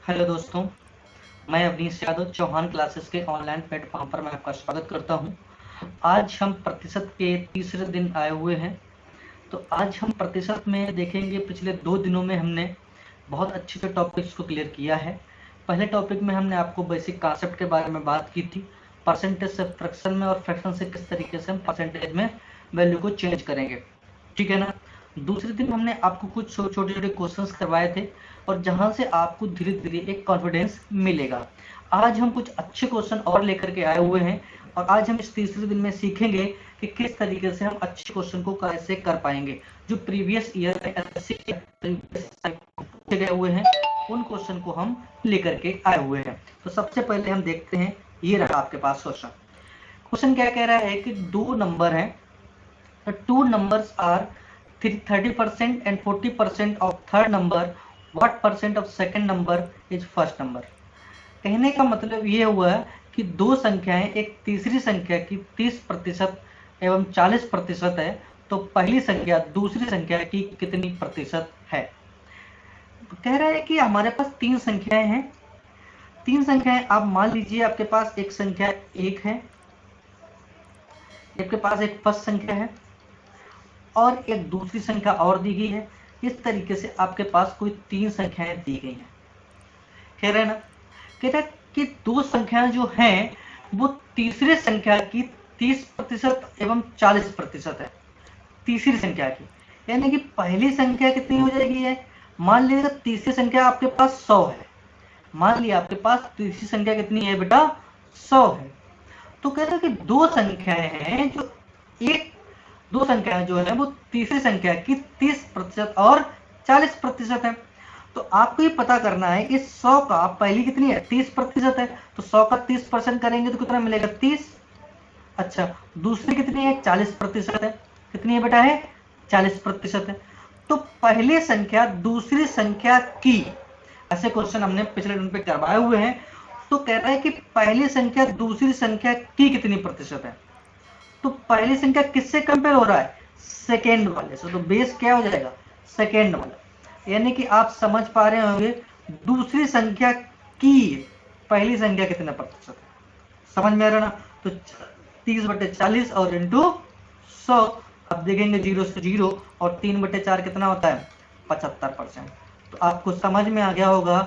Hello दोस्तों, मैं Awanish Yadav Chauhan classes के ऑनलाइन प्लेटफॉर्म पर मैं आपका स्वागत करता हूं। आज हम प्रतिशत के तीसरे दिन आए हुए हैं। तो आज हम प्रतिशत में देखेंगे, पिछले 2 दिनों में हमने बहुत अच्छे से टॉपिक्स को क्लियर किया है। पहले टॉपिक में हमने आपको बेसिक कॉन्सेप्ट के बारे में बात की थी, परसेंटेज से फ्रैक्शन में और फ्रैक्शन से किस तरीके से हम परसेंटेज में वैल्यू को चेंज करेंगे, ठीक है ना। दूसरे दिन हमने आपको कुछ छोटे छोटे क्वेश्चंस करवाए थे और जहां से आपको धीरे धीरे एक कॉन्फिडेंस मिलेगा। आज हम कुछ अच्छे क्वेश्चन और लेकर के आए हुए हैं और आज हम इस तीसरे दिन में सीखेंगे कि किस तरीके से हम अच्छे क्वेश्चन को कैसे कर पाएंगे। जो प्रीवियस ईयर पूछे गए हुए हैं उन क्वेश्चन को हम लेकर के आए हुए हैं। तो सबसे पहले हम देखते हैं, ये रहा आपके पास क्वेश्चन। क्वेश्चन क्या कह रहा है कि 2 नंबर हैं, two numbers are 30% and 40% of third number, what percent of second number is first number। कहने का मतलब ये हुआ कि दो संख्याएं, एक तीसरी संख्या की 30% एवं 40% है, तो पहली संख्या दूसरी संख्या की कितनी प्रतिशत है। तो कह रहा है कि हमारे पास 3 संख्याएं हैं। 3 संख्याएं आप मान लीजिए, आपके पास एक संख्या 1 है, आपके पास एक फर्स्ट संख्या है और एक दूसरी संख्या और दी गई है। इस तरीके से आपके पास कोई 3 संख्याएं दी गई हैं। कह रहे हैं ना, कह रहा है कि 2 संख्याएं जो हैं वो तीसरे संख्या की 30% एवं 40% है। तीसरी संख्या की, यानी कि पहली संख्या कितनी हो जाएगी है, मान लीजिए तीसरी संख्या आपके पास 100 है। मान लिया आपके पास तीसरी संख्या कितनी है बेटा, 100 है। तो कह रहे हैं कि 2 संख्याएं हैं जो एक दो संख्याएं जो है वो तीसरी संख्या की 30% और 40% है। तो आपको ये पता करना है कि 100 का पहली कितनी है, 30% है, तो 100 का 30% करेंगे तो कितना मिलेगा, 30। अच्छा, दूसरी कितनी है, 40% है। कितनी है बेटा, है 40% है। तो पहले संख्या दूसरी संख्या की, ऐसे क्वेश्चन हमने पिछले दिन पे करवाए हुए हैं। तो कह रहा है कि पहली संख्या दूसरी संख्या की कितनी प्रतिशत है। तो पहली संख्या किससे कंपेयर हो रहा है, सेकेंड वाले से। तो बेस क्या हो जाएगा, सेकेंड वाला। यानी कि आप समझ पा रहे होंगे दूसरी संख्या की पहली संख्या कितना प्रतिशत है, समझ में आ रहा ना। तो 30/40 और इंटू 100। अब देखेंगे 0 से 0 और 3/4 कितना होता है, 75%। तो आपको समझ में आ गया होगा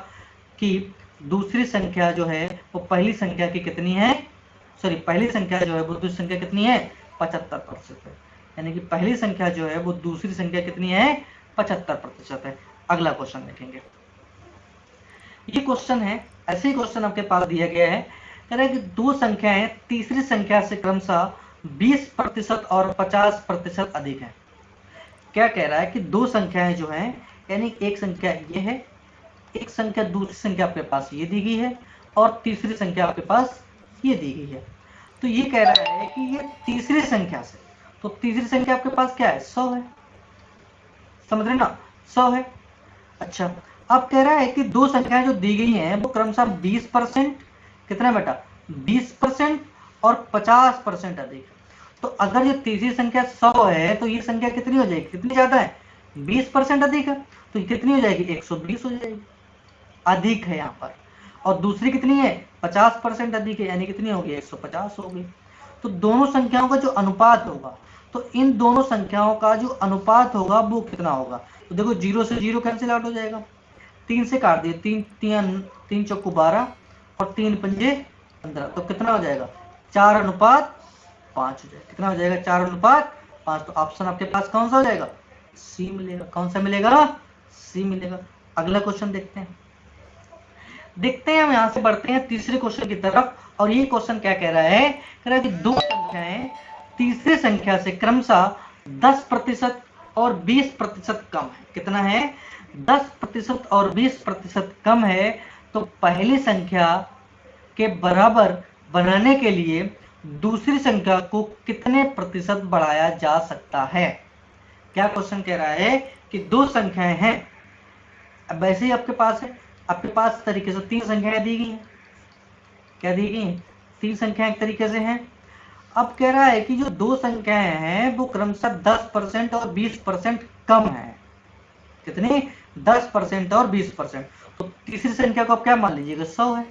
कि दूसरी संख्या जो है वो पहली संख्या की कितनी है, सॉरी पहली संख्या जो है वो दूसरी संख्या कितनी है, 75% है। यानी कि पहली संख्या जो है वो दूसरी संख्या कितनी है, 75% है। अगला क्वेश्चन देखेंगे। ये क्वेश्चन है, ऐसे ही क्वेश्चन आपके पास दिया गया है। कह रहा है कि 2 संख्याएं तीसरी संख्या से क्रमशः 20% और 50% अधिक है। क्या कह रहा है कि 2 संख्याएं जो हैं, यानी एक संख्या ये है, एक संख्या दूसरी संख्या आपके पास ये दी गई है और तीसरी संख्या आपके पास ये दी गई है। तो ये कह रहा है कि ये तीसरी संख्या से, तो तीसरी संख्या आपके पास क्या है, 100 है, समझ रहे ना, 100 है। अच्छा, अब कह रहा है कि 2 संख्याएं जो दी गई हैं वो क्रमशः 20%, कितना बेटा, 20% और 50% अधिक है। तो अगर ये तीसरी संख्या 100 है तो ये संख्या कितनी हो जाएगी, कितनी ज्यादा है, 20% अधिक है। तो कितनी हो जाएगी, 120 हो जाएगी, अधिक है यहाँ पर। और दूसरी कितनी है, 50% अधिक है, यानी कितनी होगी, 150 हो गई। तो दोनों संख्याओं का जो अनुपात होगा, तो इन दोनों संख्याओं का जो अनुपात होगा वो कितना होगा। तो देखो 0 से 0 कैंसिल आउट हो जाएगा, 3 से काट दिए, 3 चौको 12 और 3 पंजे 15, तो कितना हो जाएगा, 4:5 हो जाएगा। कितना हो जाएगा, 4:5। तो ऑप्शन आपके पास कौन सा हो जाएगा, सी मिलेगा। कौन सा मिलेगा, सी मिलेगा। अगला क्वेश्चन देखते हैं। हम यहां से बढ़ते हैं तीसरे क्वेश्चन की तरफ। और ये क्वेश्चन क्या कह रहा है, कह रहा है कि 2 संख्याएं तीसरी संख्या से क्रमशः 10% और 20% कम है। कितना है, 10% और 20% कम है। तो पहली संख्या के बराबर बनाने के लिए दूसरी संख्या को कितने प्रतिशत बढ़ाया जा सकता है। क्या क्वेश्चन कह रहा है कि 2 संख्याएं हैं, अब वैसे ही आपके पास है, आपके पास तरीके से 3 संख्याएं दी गई हैं। क्या दी गई हैं, 3 संख्याएं एक तरीके से हैं। अब कह रहा है कि जो 2 संख्याएं हैं वो क्रमशः 10% और 20% कम है। कितनी 10% और 20%। तो तीसरी संख्या को आप क्या मान लीजिएगा 100 है।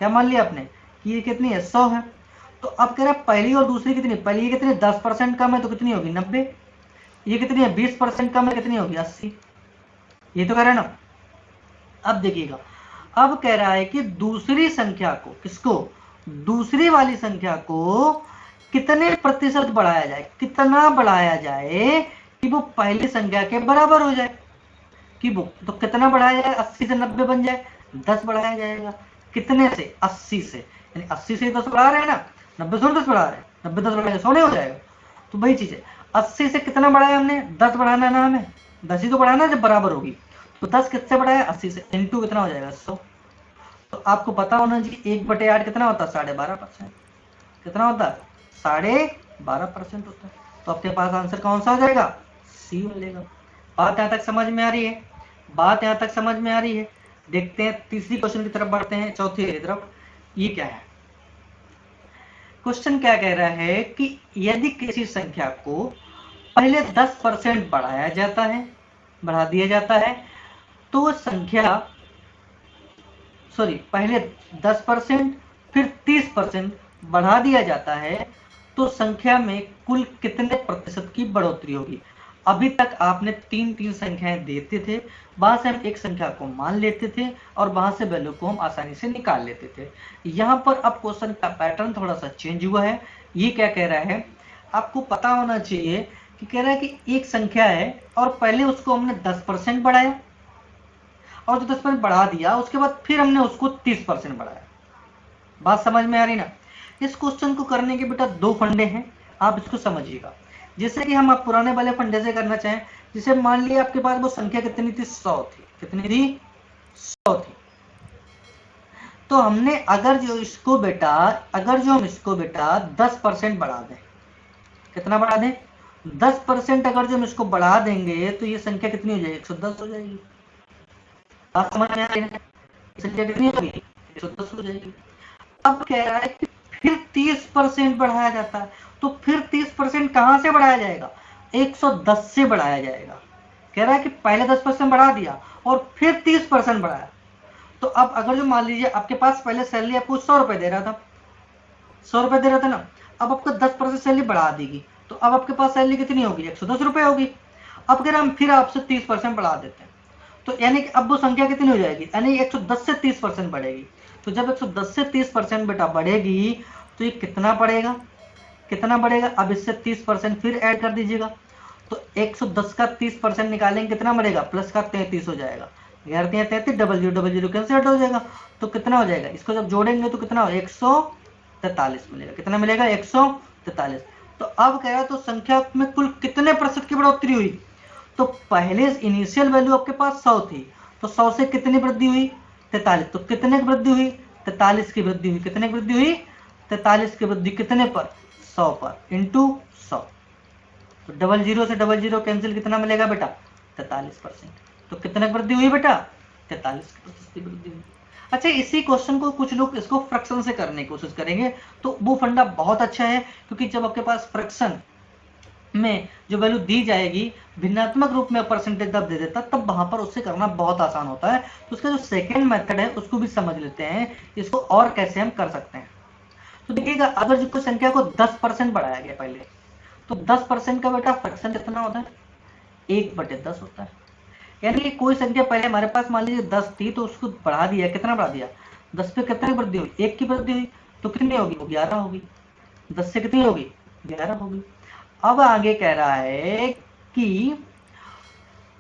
क्या मान लिया आपने कि ये कितनी है 100 है। तो अब कह रहा है पहली और दूसरी कितनी, पहली ये कितनी 10% कम है तो कितनी होगी 90, ये कितनी है 20% कम है कितनी होगी 80। ये तो कह रहा है ना। अब देखिएगा, अब कह रहा है कि दूसरी संख्या को, किसको, दूसरी वाली संख्या को कितने प्रतिशत बढ़ाया जाए, कितना बढ़ाया जाए कि वो पहली संख्या के बराबर हो जाए। कि वो तो कितना बढ़ाया जाए, 80 से 90 बन जाए, 10 बढ़ाया जाएगा। कितने से, 80 से, यानी 80 से 10 बढ़ा रहे हैं ना, 90 से 10 बढ़ा रहे हैं, 90 10 बढ़ाएंगे 100 नहीं हो जाएगा। तो वही चीज है, 80 से कितना बढ़ाया हमने, 10 बढ़ाना है ना, हमें 10 ही तो बढ़ाना जब बराबर होगी। तो 10 किससे बढ़ाया, 80 से, इंटू कितना हो जाएगा 100। तो आपको पता होना जी 1/8 कितना होता है 12.5%। कितना होता है 12.5% होता है। तो आपके पास आंसर कौन सा हो जाएगा, सी मिलेगा। बात यहां तक समझ में आ रही है, बात यहां तक समझ में आ रही है। देखते हैं तीसरी क्वेश्चन की तरफ बढ़ते हैं, चौथी की तरफ। ये क्या है, क्वेश्चन क्या कह रहा है कि यदि किसी संख्या को पहले 10% बढ़ाया जाता है, बढ़ा दिया जाता है, तो वो संख्या, सॉरी, पहले 10% फिर 30% बढ़ा दिया जाता है, तो संख्या में कुल कितने प्रतिशत की बढ़ोतरी होगी। अभी तक आपने तीन तीन संख्याएं देते थे, वहां से हम एक संख्या को मान लेते थे और वहां से वैल्यू को हम आसानी से निकाल लेते थे। यहां पर अब क्वेश्चन का पैटर्न थोड़ा सा चेंज हुआ है। ये क्या कह रहा है, आपको पता होना चाहिए कि कह रहा है कि एक संख्या है और पहले उसको हमने 10% बढ़ाया और जो 10% बढ़ा दिया उसके बाद फिर हमने उसको 30% बढ़ाया। बात समझ में आ रही ना। इस क्वेश्चन को करने के बेटा दो फंडे हैं, आप इसको समझिएगा। जैसे कि हम आप पुराने वाले फंडे से करना चाहें, जिसे मान लिया आपके पास वो संख्या कितनी थी 100 थी, कितनी थी 100 थी। तो हमने अगर जो इसको बेटा, अगर जो हम इसको बेटा 10% बढ़ा दें, कितना बढ़ा दें 10%, अगर जो हम इसको बढ़ा देंगे तो ये संख्या कितनी हो जाएगी 110 हो जाएगी। बात समझ में आ रही है, संख्या कितनी होगी 110 हो जाएगी। अब कह रहा है कि फिर 30% बढ़ाया जाता है, तो फिर 30% कहां से बढ़ाया जाएगा 110 से बढ़ाया जाएगा। कह रहा है कि पहले 10% बढ़ा दिया और फिर 30% बढ़ाया। तो अब अगर जो मान लीजिए आपके पास पहले सैलरी आपको 100 रुपए दे रहा था, 100 रुपए दे रहा था ना, अब आपको 10% सैलरी बढ़ा देगी, तो अब आपके पास सैलरी कितनी होगी 110 रुपए होगी। अब अगर हम फिर आपसे 30% बढ़ा देते हैं, तो यानी कि अब वो संख्या कितनी हो जाएगी, यानी 110 से 30% बढ़ेगी। तो जब 110 से 30% बेटा बढ़ेगी तो ये कितना बढ़ेगा, कितना बढ़ेगा, अब इससे 30% फिर ऐड कर दीजिएगा। तो 110 का 30% निकालेंगे कितना बढ़ेगा, प्लस का 33 हो जाएगा, 33 डबल जीरो कैंसिल हो जाएगा। तो कितना हो जाएगा, इसको जब जोड़ेंगे तो कितना हो 143 मिलेगा। कितना मिलेगा 143। तो अब कह रहा तो संख्या में कुल कितने प्रतिशत की बढ़ोतरी हुई। तो पहले इनिशियल वैल्यू आपके पास 100 थी, तो 100 से कितनी वृद्धि हुई 43। तो कितने की वृद्धि हुई 43 की वृद्धि हुई। कितने की वृद्धि हुई 43 की वृद्धि कितने पर 100 पर इंटू 100। तो डबल जीरो से डबल जीरो कैंसिल, कितना मिलेगा बेटा 43%। तो कितने की वृद्धि हुई बेटा 43% की वृद्धि हुई। अच्छा, इसी क्वेश्चन को कुछ लोग इसको फ्रैक्शन से करने की कोशिश करेंगे, तो वो फंडा बहुत अच्छा है, क्योंकि जब आपके पास फ्रैक्शन में जो वैल्यू दी जाएगी भिन्नात्मक रूप में परसेंटेज जब दे देता, तब वहां पर उससे करना बहुत आसान होता है। तो उसका जो सेकेंड मेथड है उसको भी समझ लेते हैं, इसको और कैसे हम कर सकते हैं। तो देखिएगा, अगर जो कोई संख्या को 10% बढ़ाया गया पहले, तो 10% का बेटा फ्रैक्शन कितना होता है 1/10 होता है। यानी कि कोई संख्या पहले हमारे पास मान लीजिए 10 थी, तो उसको बढ़ा दिया, कितना बढ़ा दिया 10 पे कितनी वृद्धि हुई 1 की वृद्धि हुई, तो कितनी होगी वो 11 होगी। 10 से कितनी होगी 11 होगी। अब आगे कह रहा है कि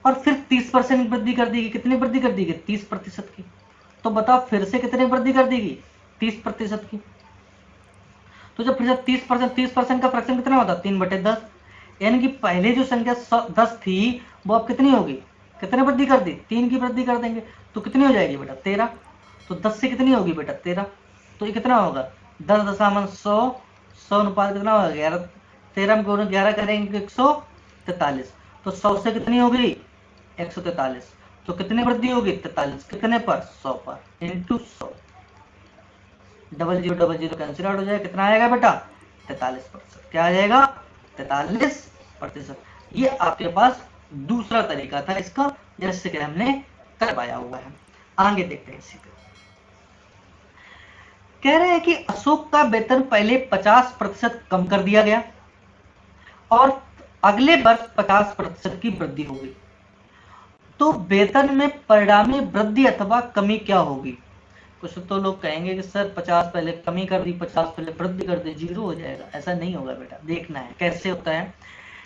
और फिर 30% वृद्धि कर देगी, कितनी वृद्धि कर देगी 30% की। तो बताओ फिर से कितनी वृद्धि कर देगी 30% की। तो जब फिर से 30% का फ्रैक्शन कितना होता 3/10, यानी कि पहले जो संख्या 10 थी वो अब कितनी होगी, कितने वृद्धि कर दी 3 की वृद्धि कर देंगे, तो कितनी हो जाएगी बेटा 13। तो 10 से कितनी होगी बेटा 13, तो ये कितना होगा 10 × 100 अनुपात कितना होगा 11, 13 में 11 करेंगे 143। तो 100 से कितनी होगी 143, तो कितनी वृद्धि होगी 43, कितने पर 100 पर into 100। Double zero cancel out हो जाएगा, कितना आएगा बेटा 43%। क्या आ जाएगा 43%। ये आपके पास दूसरा तरीका था इसका, जैसे कि हमने करवाया हुआ है। आगे देखते हैं इसी पे। कह रहे हैं कि अशोक का वेतन पहले 50% कम कर दिया गया और अगले वर्ष 50% की वृद्धि हो गई, तो वेतन में परिणामी वृद्धि अथवा कमी क्या होगी? कुछ तो लोग कहेंगे कि सर 50 पहले कमी कर दी, 50 पहले वृद्धि कर दी, जीरो हो जाएगा। ऐसा नहीं होगा बेटा, देखना है कैसे होता है।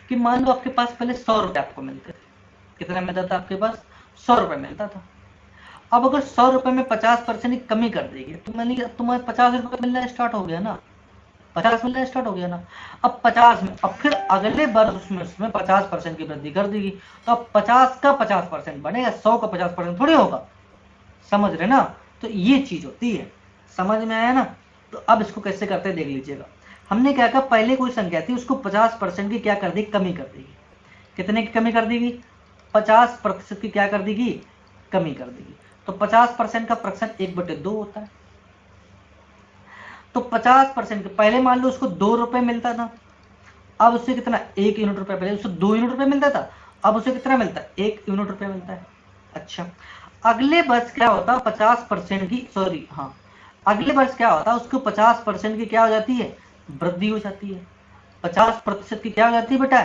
कि मान लो आपके पास पहले 100 रुपए आपको मिलते थे। कितना मिलता था आपके पास? 100 रुपए मिलता था। अब अगर 100 रुपए में 50% की कमी कर देगी तो मैंने तुम्हें 50 रुपए मिलना स्टार्ट हो गया ना, 50 मिलना स्टार्ट हो गया ना। अब 50 में, अब फिर अगले वर्ष उसमें 50% की वृद्धि कर देगी, तो अब 50 का 50% बनेगा, 100 का 50% थोड़ी होगा। समझ रहे ना? तो ये चीज होती है, समझ में आया ना? तो अब इसको कैसे करते देख लीजिएगा। हमने क्या कहा, पहले कोई संख्या थी उसको 50% की क्या कर दी, कमी कर देगी। कितने की कमी कर देगी? 50% की क्या कर देगी, कमी कर देगी। तो 50% का फ्रैक्शन 1/2 होता है। तो 50% के पहले मान लो उसको 2 रुपए मिलता था, अब उससे कितना, 1 यूनिट रुपए। पहले उसको 2 यूनिट रुपए मिलता था, अब उसे कितना मिलता है, 1 यूनिट रुपए मिलता है। अच्छा, अगले वर्ष क्या होता, 50% की, सॉरी हाँ, अगले वर्ष क्या होता, उसको 50% की क्या हो जाती है, वृद्धि हो जाती है। 50% की क्या हो जाती है बेटा,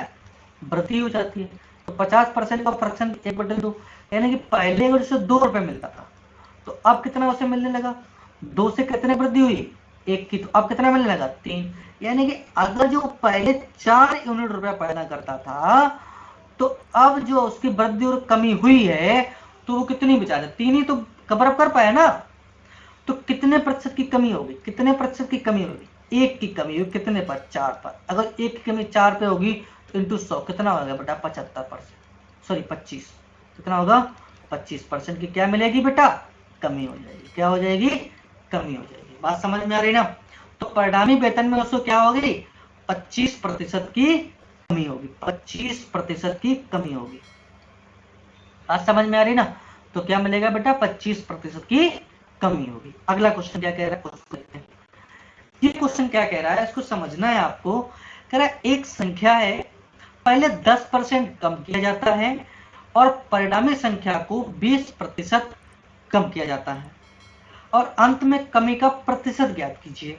वृद्धि हो जाती है। तो 50% का फ्रैक्शन 1/2, यानी कि पहले अगर उसे 2 रुपए मिलता था तो अब कितना उसे मिलने लगा, 2 से कितने वृद्धि हुई, 1 की, तो अब कितना मिलने लगा, 3। यानी कि अगर जो पहले 4 यूनिट रुपया पैदा करता था, तो अब जो उसकी वृद्धि और कमी हुई है तो वो कितनी बचा दे, 3 ही तो कवर अप कर पाया ना। तो कितने प्रतिशत की कमी होगी, कितने प्रतिशत की कमी होगी, 1 की कमी होगी, कितने पर, 4 पर। अगर 1 की कमी 4 पे होगी तो इंटू 100 कितना होगा बेटा, 75%, सॉरी 25, कितना होगा, 25% की क्या मिलेगी बेटा, कमी हो जाएगी। क्या हो जाएगी, कमी हो जाएगी। बात समझ में आ रही ना? तो परिणामी वेतन में उसको क्या होगी, 25% की कमी होगी, 25% की कमी होगी। बात समझ में आ रही ना? तो क्या मिलेगा बेटा, 25% की कमी होगी। अगला क्वेश्चन क्या कह रहा है, ये क्वेश्चन क्या कह रहा है, इसको समझना है आपको। कह रहा है एक संख्या है, पहले 10% कम किया जाता है और परिणामी संख्या को 20% कम किया जाता है और अंत में कमी का प्रतिशत ज्ञात कीजिए।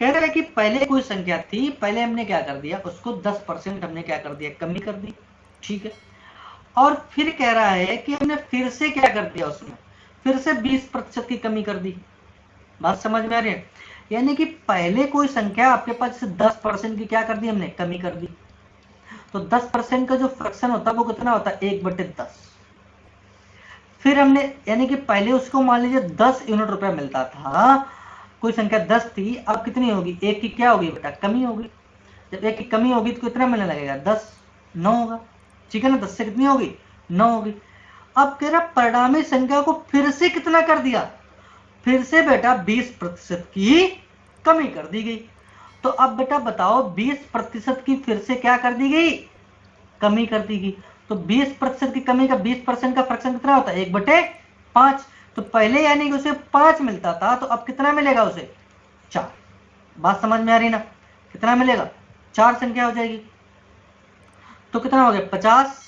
कह रहा है कि पहले कोई संख्या थी, पहले हमने क्या कर दिया, उसको 10% हमने क्या कर दिया, कमी कर दी, ठीक है। और फिर कह रहा है कि हमने फिर से क्या कर दिया, उसमें फिर से 20% की कमी कर दी। बात समझ में आ रही है? यानी कि पहले कोई संख्या आपके पास 10% की क्या कर दी हमने, कमी कर दी। तो 10% का जो फ्रैक्शन होता है वो कितना होता है, 1/10। फिर हमने, यानी कि पहले उसको मान लीजिए 10 यूनिट रुपया मिलता था, कोई संख्या 10 थी, अब कितनी होगी, 1 की क्या होगी बेटा, कमी होगी। जब 1 की कमी होगी तो कितना मिलने लगेगा, 10, 9 होगा, ठीक है ना। 10 से कितनी होगी, 9 होगी। अब कह रहा परिणामी संख्या को फिर से कितना कर दिया, फिर से बेटा 20% की कमी कर दी गई। तो अब बेटा बताओ 20% की फिर से क्या कर दी गई, कमी कर दी गई। तो 20% की कमी का 20% का फ्रैक्शन कितना होता है, 1/5। तो पहले यानी कि उसे 5 मिलता था, तो अब कितना मिलेगा उसे, 4। बात समझ में आ रही ना? कितना मिलेगा, 4 संख्या हो जाएगी। तो कितना हो गया, 50,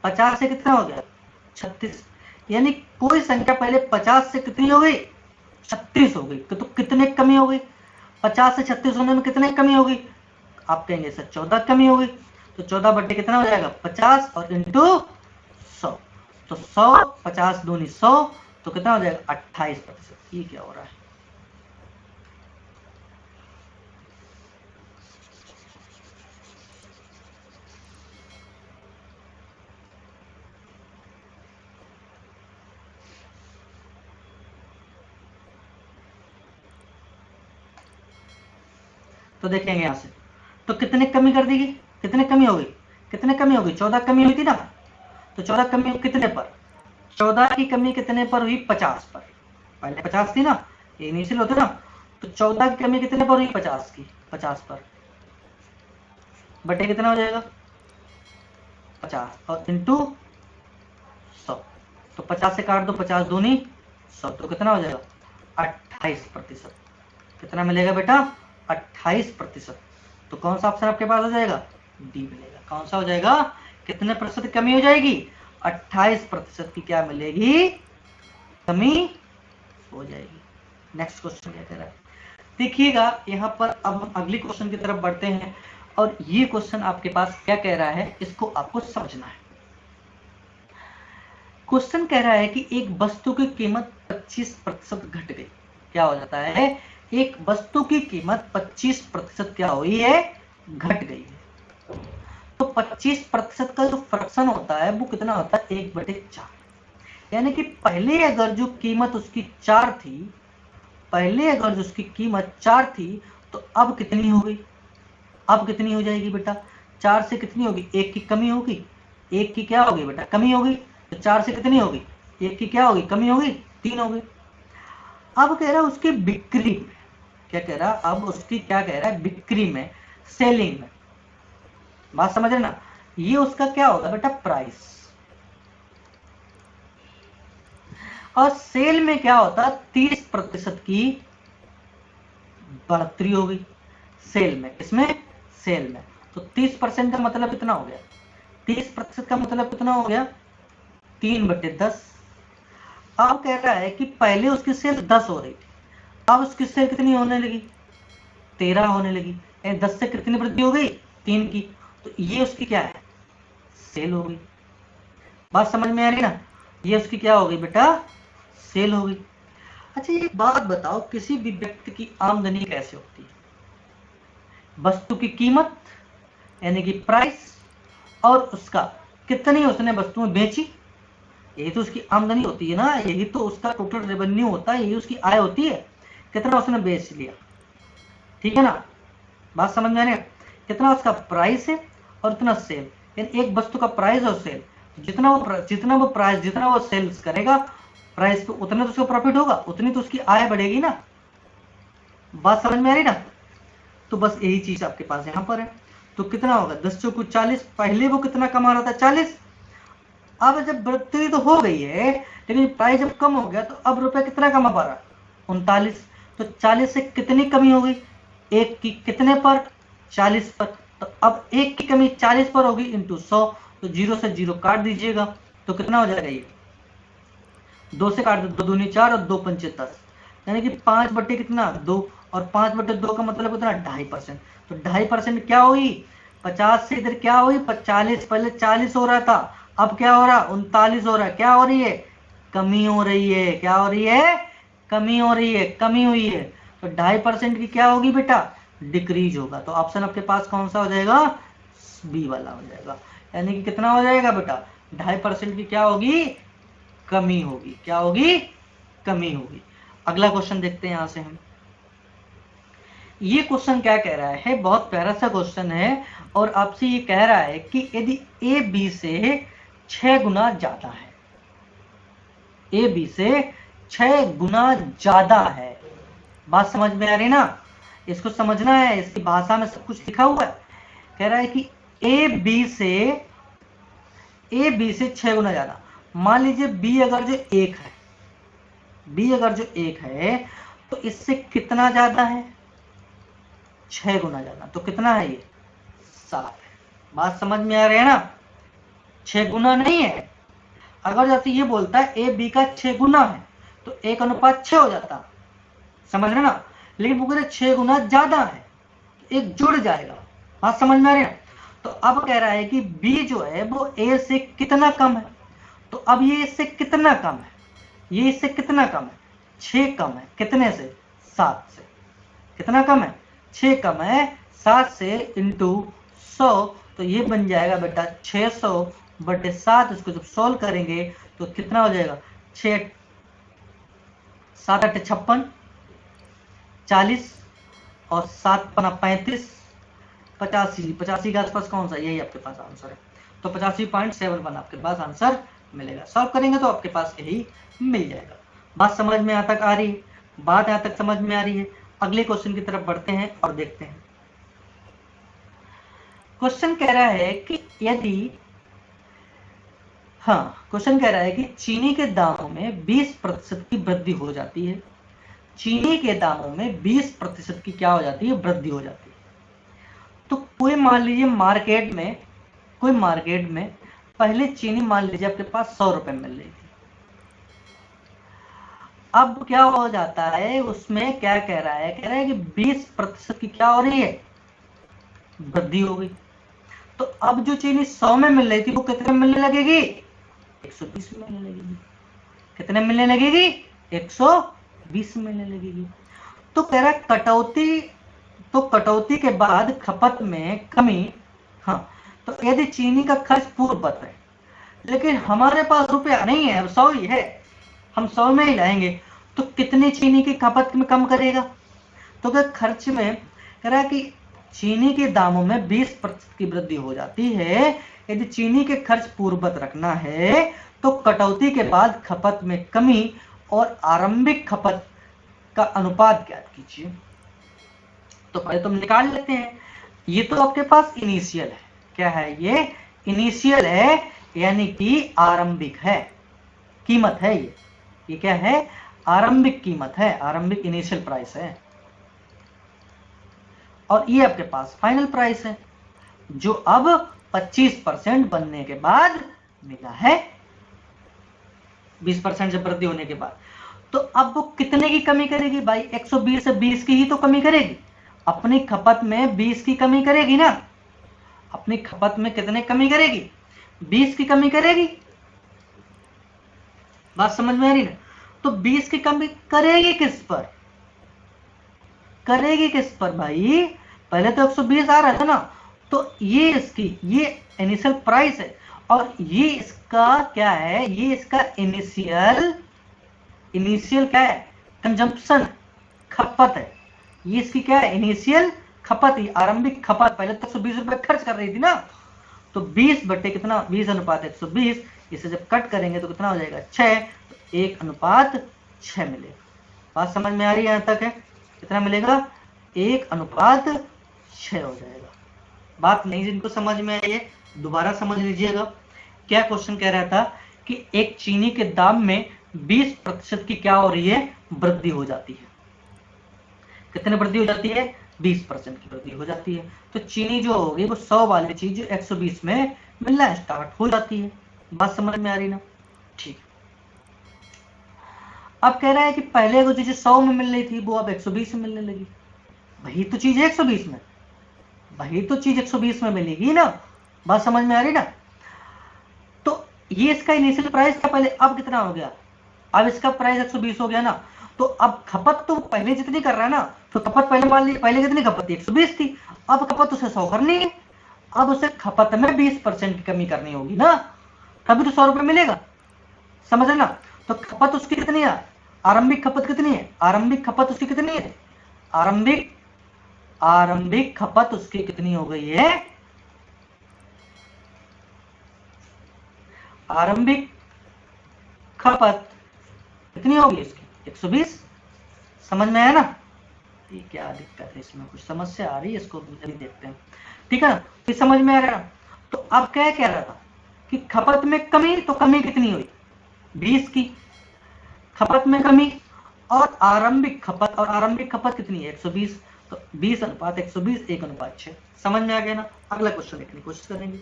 50 से कितना हो गया, 36। यानी कोई संख्या पहले 50 से कितनी हो गई, 36 हो गई। तो कितने कमी हो गई, 50 से 36 होने में कितने कमी होगी, आप कहेंगे सर 14 कमी होगी। तो 14 बट्टे कितना हो जाएगा, 50 और इंटू 100। तो 100, 50 दूनी 100, तो कितना हो जाएगा, 28%। ये क्या हो रहा है, तो देखेंगे यहां से। तो कितने कमी कर देगी, कितने कमी हो गई, कितने कमी हो गई, 14 कमी हुई थी ना। तो 14 कमी कितने पर, 14 की कमी कितने पर हुई, 50 पर। पहले 50 थी ना, ये इनिशियल होते ना। तो 14 की कमी कितने पर हुई, 50 की, 50 पर, बटे कितना हो जाएगा, 50 और इंटू 100। तो 50 से काट दो, 50 दूनी 100, तो कितना हो जाएगा, 28%। कितना मिलेगा बेटा, 28%। तो कौन सा ऑप्शन आपके पास हो जाएगा, डी मिलेगा। कौन सा हो जाएगा, कितने प्रतिशत कमी हो जाएगी, 28% की क्या मिलेगी, कमी हो जाएगी। नेक्स्ट क्वेश्चन क्या कह रहा है, देखिएगा यहाँ पर अब हम अगली क्वेश्चन की तरफ बढ़ते हैं और ये क्वेश्चन आपके पास क्या कह रहा है, इसको आपको समझना है। क्वेश्चन कह रहा है कि एक वस्तु की कीमत 25% घट गई, क्या हो जाता है, एक वस्तु की कीमत 25% क्या हुई है, घट गई है। तो 25% का जो फ्रैक्शन होता है वो कितना होता है, 1/4। यानी कि पहले अगर जो कीमत उसकी 4 थी, पहले अगर जो उसकी कीमत 4 थी, तो अब कितनी हो गई, अब कितनी हो जाएगी बेटा, 4 से कितनी होगी, 1 की कमी होगी, 1 की क्या होगी बेटा, कमी होगी। तो 4 से कितनी होगी, 1 की क्या होगी, कमी होगी, 3 होगी। अब कह रहा है उसकी बिक्री में, क्या कह रहा है, अब उसकी क्या कह रहा है, बिक्री में, सेलिंग में, बात समझ रहे ना, ये उसका क्या होगा बेटा, प्राइस। और सेल में क्या होता है, 30% की बढ़ोतरी हो गई सेल में, इसमें सेल में। तो 30% का मतलब कितना हो गया, 30% का मतलब कितना हो गया, 3/10। अब कह रहा है कि पहले उसकी सेल 10 हो रही थी, अब उसकी सेल कितनी होने लगी, 13 होने लगी। 10 से कितनी वृद्धि हो गई, 3 की। तो ये उसकी क्या है, सेल हो गई। बात समझ में आ रही ना, ये उसकी क्या हो गई बेटा, सेल हो गई। अच्छा एक बात बताओ, किसी भी व्यक्ति की आमदनी कैसे होती है, वस्तु की कीमत यानी कि प्राइस, और उसका कितनी उसने वस्तुएं बेची, यही तो उसकी आमदनी होती है ना, यही तो उसका टोटल रेवेन्यू होता है, यही उसकी आय होती है, कितना उसने बेच लिया, ठीक है ना। बात समझ में आ रही है, कितना उसका प्राइस है और इतना सेल, यानी एक वस्तु का प्राइस और सेल, जितना वो प्राइस, जितना वो सेल्स करेगा प्राइस पे, उतना तो उसका प्रॉफिट होगा, उतनी तो उसकी आय बढ़ेगी ना। बात समझ में आ रही ना, तो बस यही चीज आपके पास यहाँ पर है। तो कितना होगा, 10 चौको 40, पहले वो कितना कमा रहा था, 40। अब जब बढ़ोतरी तो हो गई है, लेकिन प्राइस जब कम हो गया, तो अब रुपया कितना कमा पा रहा, 39। तो 40 से कितनी कमी हो गई, 1 की, कितने पर, 40 पर। तो अब 1 की कमी 40 पर होगी इंटू 100, तो 0 से 0 काट दीजिएगा, तो कितना हो जाएगा, ये 2 से काट दो, 2 दूनी 4 और 2 पंचे 10, यानी कि 5 बटे कितना, 2, और 5/2 का मतलब कितना, 2.5%। तो 2.5% क्या हुई, 50 से इधर क्या हुई, 40, पहले 40 हो रहा था, अब क्या हो रहा, 39 हो रहा है, क्या हो रही है, कमी हो रही है, क्या हो रही है, कमी हो रही है, कमी हुई है। तो 2.5% की क्या होगी बेटा, डिक्रीज होगा। तो ऑप्शन आपके पास कौन सा हो जाएगा, बी वाला हो जाएगा। यानी कि कितना हो जाएगा बेटा, 2.5% की क्या होगी, कमी होगी, क्या होगी, कमी होगी। अगला क्वेश्चन देखते हैं यहां से हम, ये क्वेश्चन क्या कह रहा है, बहुत प्यारा सा क्वेश्चन है, और आपसे ये कह रहा है कि यदि ए बी से 6 गुना ज्यादा है, ए बी से 6 गुना ज्यादा है, बात समझ में आ रही ना, इसको समझना है, इसकी भाषा में सब कुछ लिखा हुआ है। कह रहा है कि ए बी से 6 गुना ज्यादा, मान लीजिए बी अगर जो 1 है, बी अगर जो 1 है, तो इससे कितना ज्यादा है, 6 गुना ज्यादा, तो कितना है ये, 7 है। बात समझ में आ रही है ना, 6 गुना नहीं है। अगर जैसे ये बोलता है ए बी का 6 गुना है, तो 1:6 हो जाता, समझ रहे ना, लेकिन वो कहते 6 गुना ज्यादा है, तो एक जुड़ जाएगा। बात समझ में आ रही है। तो अब कह रहा है कि बी जो है वो ए से कितना कम है, तो अब ये इससे कितना कम है, ये इससे कितना कम है, 6 कम है, कितने से, 7 से। कितना कम है, 6 कम है 7 से, इंटू 100, तो ये बन जाएगा बेटा 600/7। इसको जब सॉल्व करेंगे तो कितना हो जाएगा, 6 7 8 56, 40 और 7 पना 35, 85 के आसपास कौन सा, यही आपके पास आंसर है। तो 85.71 आपके पास आंसर मिलेगा। सॉल्व करेंगे तो आपके पास यही मिल जाएगा। बात समझ में यहाँ तक आ रही है, बात यहाँ तक समझ में आ रही है। अगले क्वेश्चन की तरफ बढ़ते हैं और देखते हैं। क्वेश्चन कह रहा है कि यदि, क्वेश्चन कह रहा है कि चीनी के दामों में 20% की वृद्धि हो जाती है, चीनी के दामों में 20% की क्या हो जाती है, वृद्धि हो जाती है। तो कोई मान लीजिए मार्केट में कोई मार्केट में पहले चीनी मान लीजिए आपके पास 100 रुपए मिल रही थी, अब क्या हो जाता है, उसमें क्या कह रहा है, कह रहा है कि 20% की क्या हो रही है, वृद्धि हो गई। तो अब जो चीनी 100 में मिल रही थी वो कितने मिलने लगेगी, 120 मिलने लगेगी। कितने मिलने लगेगी, 120 मिलने लगेगी। तो कह रहा कटौती, तो कटौती के बाद खपत में कमी। हाँ, तो यदि चीनी का खर्च पूर्ववत है, लेकिन हमारे पास रुपया नहीं है, अब 100 ही है, हम 100 में ही लाएंगे, तो कितनी चीनी की खपत में कम करेगा। तो क्या खर्च में कह रहा है कि चीनी के दामों में 20% की वृद्धि हो जाती है। यदि चीनी के खर्च पूर्ववत रखना है तो कटौती के बाद खपत में कमी और आरंभिक खपत का अनुपात ज्ञात कीजिए। तो पहले तुम निकाल लेते हैं। ये तो आपके पास इनिशियल है, क्या है ये, इनिशियल है, यानी कि आरंभिक है, कीमत है ये क्या है, आरंभिक कीमत है, आरंभिक इनिशियल प्राइस है। और ये आपके पास फाइनल प्राइस है, जो अब 25% बनने के बाद मिला है, 20% जब वृद्धि होने के बाद। तो अब वो कितने की कमी करेगी भाई, 120 से 20 की ही तो कमी करेगी, अपनी खपत में 20 की कमी करेगी ना, अपनी खपत में कितने कमी करेगी, 20 की कमी करेगी। बात समझ में आ रही ना। तो 20 की कमी करेगी किस पर, करेगी किस पर भाई, पहले तो 120 आ रहा था ना, तो ये इसकी, ये इनिशियल प्राइस है, और ये इसका क्या है, ये इसका इनिशियल, इनिशियल क्या है, कंजम्पशन, खपत है, ये इसकी क्या है, इनिशियल खपत, आरंभिक खपत। पहले तो 120 रुपए खर्च कर रही थी ना, तो 20 बटे कितना, 20 अनुपात 120, इसे जब कट करेंगे तो कितना हो जाएगा, 6, तो 1 अनुपात 6 मिलेगा। बात समझ में आ रही है, यहां तक है, कितना मिलेगा, 1 अनुपात 6 हो जाएगा। बात नहीं जिनको समझ में आई है दोबारा समझ लीजिएगा। क्या क्वेश्चन कह रहा था कि एक चीनी के दाम में 20% की क्या हो रही है, वृद्धि हो जाती है। कितने वृद्धि हो जाती है, 20% की वृद्धि हो जाती है। तो चीनी जो होगी वो 100 वाली चीज 120 में मिलना स्टार्ट हो जाती है। बात समझ में आ रही ना, ठीक। अब कह रहा है कि पहले वो चीज 100 में मिल रही थी वो अब 120 में मिलने लगी। वही तो चीज 120 में, वही तो चीज 120 में मिलेगी ना। बात समझ में आ रही ना। तो ये इसका इनिशियल प्राइस था पहले, अब कितना हो गया, अब इसका प्राइस 120 हो गया ना। तो अब खपत तो पहले जितनी कर रहा है ना, तो खपत पहले मान लीजिए, पहले कितनी खपत थी, 120 थी, अब खपत उसे 100 करनी है, अब उसे खपत में 20% की कमी करनी होगी ना, तभी तो 100 रुपए मिलेगा, समझ ना। तो खपत उसकी कितनी है, आरंभिक खपत कितनी है, आरंभिक खपत उसकी कितनी है, आरंभिक खपत उसकी कितनी हो गई है, आरंभिक खपत कितनी होगी इसकी, 120। समझ में आया ना। ये क्या दिक्कत है, इसमें कुछ समस्या आ रही है, इसको भी देखते हैं, ठीक है ना। तो समझ में आ रहा है। तो अब क्या कह रहा था कि खपत में कमी, तो कमी कितनी हुई, 20 की खपत में कमी, और आरंभिक खपत, और आरंभिक खपत कितनी है, 120, तो 20 अनुपात 120, 1 अनुपात 6। समझ में आ गया ना। अगला क्वेश्चन देखने की कोशिश करेंगे।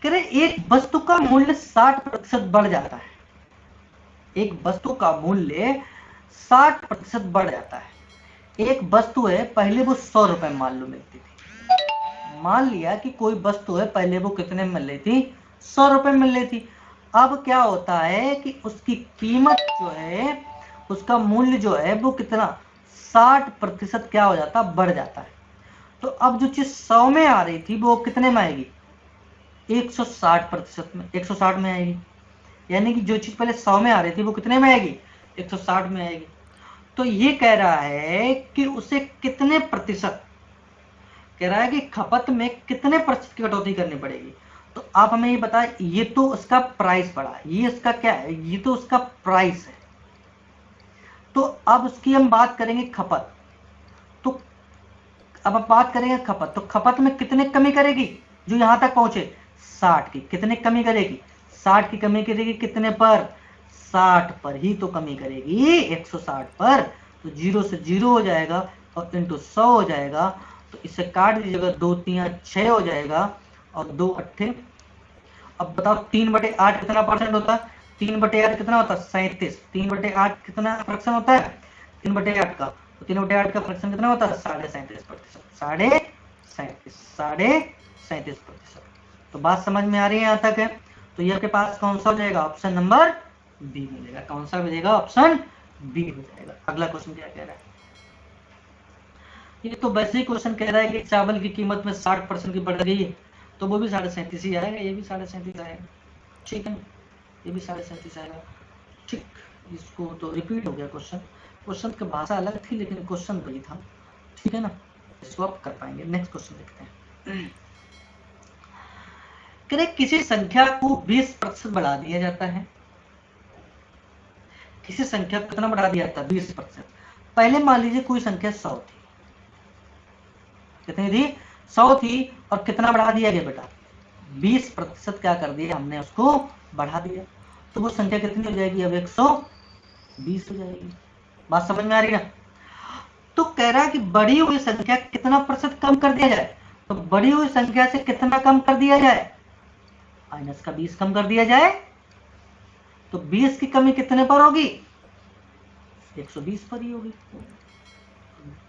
कह रहे एक वस्तु का मूल्य 60% बढ़ जाता है, एक वस्तु का मूल्य 60% बढ़ जाता है। एक वस्तु है, पहले वो 100 रुपए मान लो मिलती थी, मान लिया कि कोई वस्तु है पहले वो कितने में मिल रही थी, 100 रुपए मिल रही थी। अब क्या होता है कि उसकी कीमत जो है, उसका मूल्य जो है वो कितना, 60% क्या हो जाता, बढ़ जाता है। तो अब जो चीज 100 में आ रही थी वो कितने में आएगी, 160% में, 160 में आएगी। यानी कि जो चीज पहले 100 में आ रही थी वो कितने में आएगी, 160 में आएगी। तो ये कह रहा है कि उसे कितने प्रतिशत, कह रहा है कि खपत में कितने प्रतिशत की कटौती करनी पड़ेगी। तो आप हमें ये बताएं, ये तो उसका प्राइस बढ़ा, ये इसका क्या है, ये तो उसका प्राइस है। तो अब उसकी हम बात करेंगे खपत। तो अब आप बात करेंगे खपत, तो खपत में कितने कमी करेगी, जो यहां तक पहुंचे 60 की, कितने कमी करेगी, 60 की कमी करेगी, कितने पर, 60 पर ही तो कमी करेगी, 160 पर। तो 0 से 0 हो जाएगा और इंटू 100 हो जाएगा। तो इसे काट दीजिएगा, 2 3 6 हो जाएगा। और 2 अट्ठे। अब बताओ 3/8 कितना परसेंट होता है? 3/8 कितना होता है? 37। 3/8 कितना फ्रैक्शन होता है? 3/8 का, तो 3/8 का फ्रैक्शन कितना होता है? 37.5%। 37.5%। तो बात समझ में आ रही है यहाँ तक है? तो ये आपके पास कौन सा हो जाएगा? ऑप्शन नंबर बी मिलेगा। कौन सा मिलेगा? ऑप्शन बी हो जाएगा। अगला क्वेश्चन क्या कह रहा है? ये तो वैसे ही क्वेश्चन कह रहा है कि चावल की कीमत में 60% की बढ़ गई है, तो वो भी 37.5 ही आएगा, ये भी 37.5 आएगा। ठीक है, ये भी 37.5 आएगा। ठीक, इसको तो रिपीट हो गया क्वेश्चन। क्वेश्चन की भाषा अलग थी लेकिन क्वेश्चन वही था। ठीक है ना, इसको आप कर पाएंगे। नेक्स्ट क्वेश्चन देखते हैं। कह किसी संख्या को 20% बढ़ा दिया जाता है। किसी संख्या को कितना बढ़ा दिया जाता है? 20%। पहले मान लीजिए कोई संख्या 100 थी। कितनी थी? 100 थी। और कितना बढ़ा दिया गया बेटा? 20% क्या कर दिया हमने? उसको बढ़ा दिया। तो वो संख्या कितनी हो जाएगी? अब 120 हो जाएगी। बात समझ में आ रही ना? तो कह रहा है कि बढ़ी हुई संख्या कितना प्रतिशत कम कर दिया जाए? तो बढ़ी हुई संख्या से कितना कम कर दिया जाए? माइनस का 20 कम कर दिया जाए। तो 20 की कमी कितने पर होगी? 120 पर ही होगी।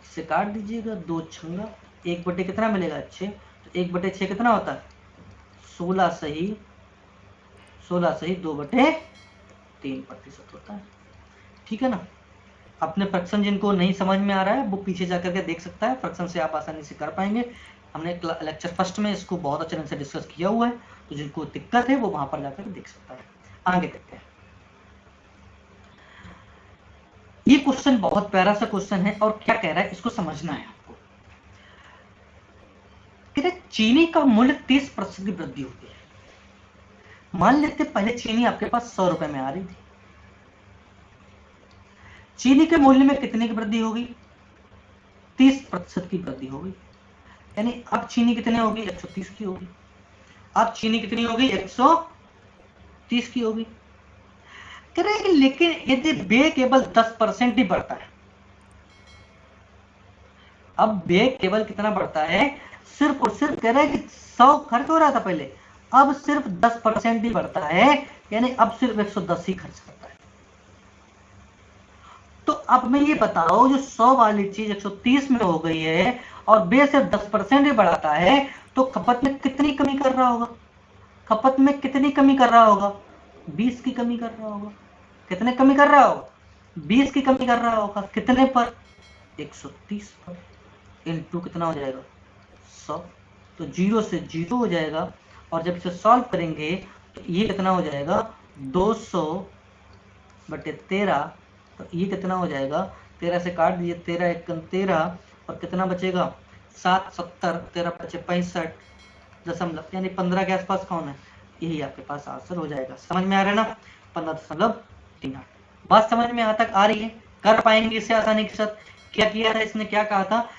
इससे काट दीजिएगा, 2 छंगा 1/, कितना मिलेगा? 6। तो 1/6 कितना होता है? 16 सही 2/3% होता है। ठीक है ना? अपने फ्रैक्शन जिनको नहीं समझ में आ रहा है वो पीछे जाकर के देख सकता है। फ्रैक्शन से आप आसानी से कर पाएंगे। हमने लेक्चर फर्स्ट में इसको बहुत अच्छे ढंग से डिस्कस किया हुआ है, तो जिनको दिक्कत है वो वहां पर जाकर देख सकता है। आगे देखते हैं। ये क्वेश्चन बहुत प्यारा सा क्वेश्चन है और क्या कह रहा है इसको समझना है आपको। कहते चीनी का मूल्य 30% की वृद्धि होती है। मान लेते पहले चीनी आपके पास 100 रुपए में आ रही थी। चीनी के मूल्य में कितने की वृद्धि होगी? 30% की वृद्धि होगी। यानी अब चीनी कितने होगी? 130 की होगी। अब चीनी कितनी होगी? 130 की होगी। कह रहे हैं कि लेकिन यदि व्यय केवल 10% ही बढ़ता है। अब व्यय केवल कितना बढ़ता है? सिर्फ और सिर्फ कह रहे हैं कि 100 खर्च हो रहा था पहले, अब सिर्फ 10% ही बढ़ता है। यानी अब सिर्फ 110 ही खर्च करता है। तो अब मैं ये बताओ, जो 100 वाली चीज 130 में हो गई है और व्यय सिर्फ 10% ही बढ़ाता है, तो खपत में कितनी कमी कर रहा होगा? खपत में कितनी कमी कर रहा होगा? 20 की कमी कर रहा होगा। कितने कमी कर रहा होगा? 20 की कमी कर रहा होगा। कितने पर? 130 पर। इनटू कितना हो जाएगा? 100। तो 0 से 0 हो जाएगा। और जब इसे सॉल्व करेंगे तो ये कितना हो जाएगा? 200/13। तो ये कितना हो जाएगा? 13 से काट दीजिए, 13 × 13 और कितना बचेगा? 7 70 13 × 65 दशमलव, यानी 15 के आसपास कौन है? यही आपके पास आंसर हो जाएगा। समझ में आ रहा है ना? 15.38। बात समझ में यहाँ तक आ रही है? कर पाएंगे इसे आसानी के साथ? क्या किया था इसने? क्या कहा था?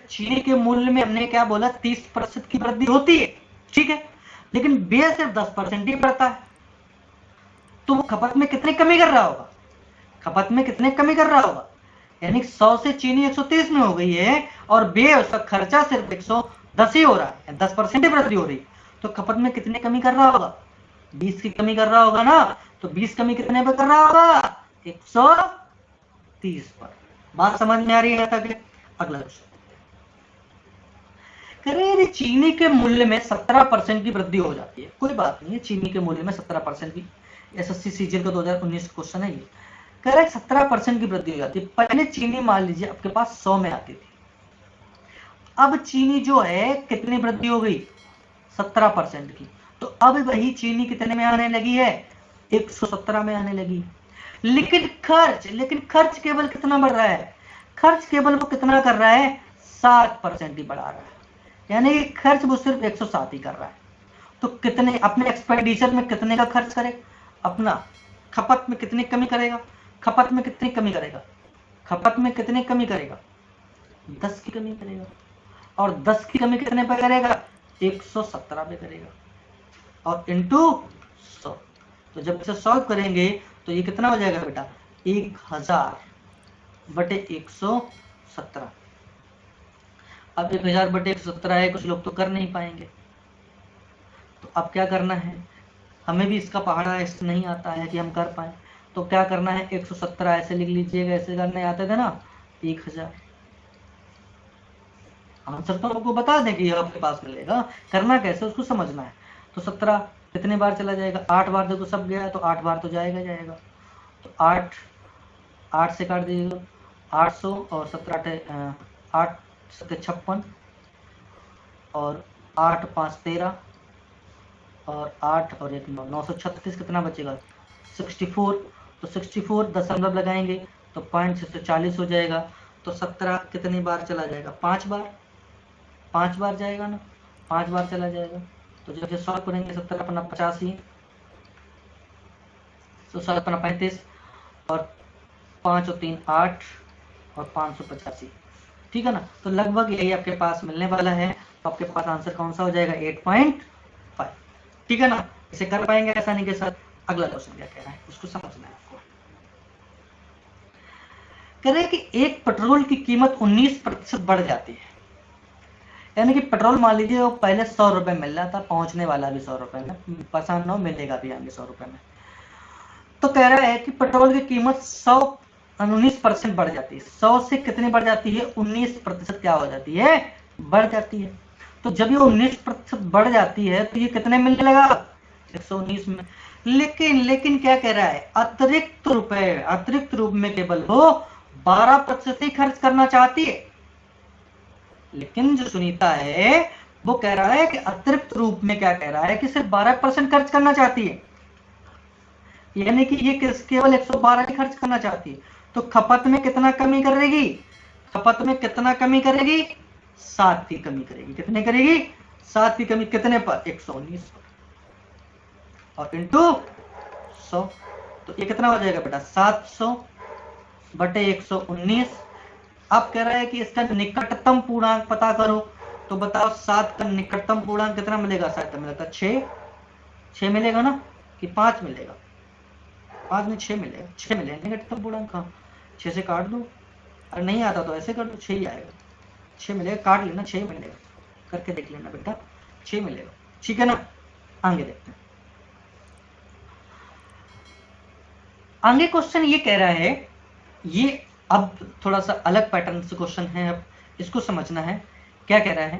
चीनी के मूल्य में हमने क्या बोला? 30% की वृद्धि होती है। ठीक है, लेकिन व्यय सिर्फ 10% ही बढ़ता है। तो वो खपत में कितनी कमी कर रहा होगा? खपत में कितने कमी कर रहा होगा? यानी 100 से चीनी 130 में हो गई है और व्यय उसका खर्चा सिर्फ 110 ही हो रहा है, 10% ही वृद्धि हो रही। तो खपत में कितने कमी कर रहा होगा? 20 की कमी कर रहा होगा ना। तो 20 कमी कितने पर कर रहा होगा? 130 पर। बात समझ में आ रही है तक? अगला क्वेश्चन, कह चीनी के मूल्य में 17% की वृद्धि हो जाती है। कोई बात नहीं है, चीनी के मूल्य में 17% की, एसएससी सीजीएल का 2019 क्वेश्चन है ये। कह रहा है 17% की वृद्धि हो जाती है। पहले चीनी मान लीजिए आपके पास 100 में आती थी। अब चीनी जो है कितनी वृद्धि हो गई? 17% की। तो अब वही चीनी कितने में आने लगी है? 117 में आने लगी। लेकिन खर्च केवल कितना बढ़ रहा है? खर्च केवल वो कितना कर रहा है? 7% ही बढ़ा रहा है। यानी खर्च वो सिर्फ 107 ही कर रहा है। तो कितने अपने एक्सपेंडिचर में कितने का खर्च करे? अपना खपत में कितनी कमी करेगा? खपत में कितनी कमी करेगा? खपत में कितनी कमी करेगा? 10 की कमी करेगा। और 10 की कमी कितने पे करेगा? 117 पे करेगा। और इंटू 100। तो जब इसे सॉल्व करेंगे तो ये कितना हो जाएगा बेटा? 1000/117। अब 1000/117 है, कुछ लोग तो कर नहीं पाएंगे। तो अब क्या करना है, हमें भी इसका पहाड़ा ऐसे नहीं आता है कि हम कर पाए, तो क्या करना है 117 ऐसे लिख लीजिएगा, ऐसे करने आते थे ना 1000। आंसर तो आपको बता दें कि ये आपके पास मिलेगा, करना कैसे उसको समझना है। तो 17 कितने बार चला जाएगा, 8 बार देखो सब गया है, तो 8 बार तो जाएगा जाएगा। तो 8 8 से काट दीजिएगा 800 और 17 8 7 56 और 8 5 13 और 8 और 1 9 936 कितना बचेगा 64। तो 64 दशमलव लगाएंगे तो 540 हो जाएगा। तो 17 कितनी बार चला जाएगा, 5 बार, 5 बार जाएगा ना, 5 बार चला जाएगा। तो जब ये सॉल्व करेंगे 17 अपना 85, तो 7 अपना 35 और 5 और 3 8 और 585, ठीक है ना। तो लगभग यही आपके पास मिलने वाला है। तो आपके पास आंसर कौन सा हो जाएगा 8.5, ठीक है ना। इसे कर पाएंगे आसानी के साथ। अगला क्वेश्चन क्या कह रहा है उसको समझना है आपको। कह रहे हैं कि एक पेट्रोल की कीमत 19% बढ़ जाती है, यानी कि पेट्रोल मान लीजिए वो पहले 100 रुपए मिल रहा था, पहुंचने वाला भी 100 रुपए में, पसंद न मिलेगा भी आगे 100 रुपए में। तो कह रहा है कि पेट्रोल की कीमत 19% बढ़ जाती है। 100 से कितनी बढ़ जाती है, 19% क्या हो जाती है, बढ़ जाती है। तो जब ये 19% बढ़ जाती है तो ये कितने मिलने लगा, 119 में। लेकिन क्या कह रहा है, अतिरिक्त रूप में केवल वो 12% ही खर्च करना चाहती है। लेकिन जो सुनीता है वो कह रहा है कि अतिरिक्त रूप में क्या कह रहा है कि सिर्फ 12% खर्च करना चाहती है, यानी कि ये केवल 112 ही खर्च करना चाहती है। तो खपत में कितना कमी करेगी, खपत में कितना कमी करेगी, 7 की कमी करेगी। कितने करेगी, 7 की कमी, कितने पर, 119 पर और इंटू 100। तो ये कितना हो जाएगा बेटा 700 बटे 119। अब कह रहा है कि इसका निकटतम पूर्णांक पता करो। तो बताओ 7 का निकटतम पूर्णांक कितना मिलेगा, शायद मिलेगा 6 मिलेगा ना कि 5 मिलेगा, 5 में 6 मिलेगा, 6 मिलेगा निकटतम पूर्णांक। हाँ 6 से काट दो, अरे नहीं आता तो ऐसे कर दो, 6 ही आएगा, 6 मिलेगा, काट लेना 6 मिलेगा, करके देख लेना बेटा 6 मिलेगा, ठीक है ना। आगे देखते हैं। आगे क्वेश्चन ये कह रहा है, ये अब थोड़ा सा अलग पैटर्न से क्वेश्चन है, अब इसको समझना है। क्या कह रहा है,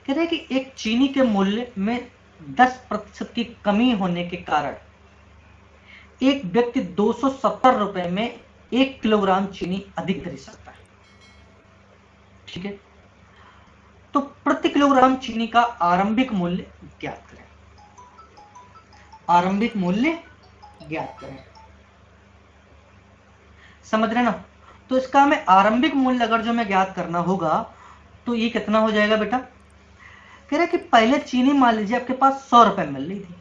कह रहा है कि एक चीनी के मूल्य में 10% की कमी होने के कारण एक व्यक्ति 270 रुपए में 1 किलोग्राम चीनी अधिक खरीद सकता है, ठीक है। तो प्रति किलोग्राम चीनी का आरंभिक मूल्य ज्ञात करें, आरंभिक मूल्य ज्ञात करें, समझ रहे ना। तो इसका हमें आरंभिक मूल्य अगर जो हमें ज्ञात करना होगा तो ये कितना हो जाएगा बेटा, कह रहे कि पहले चीनी मान लीजिए आपके पास 100 रुपए मिल रही थी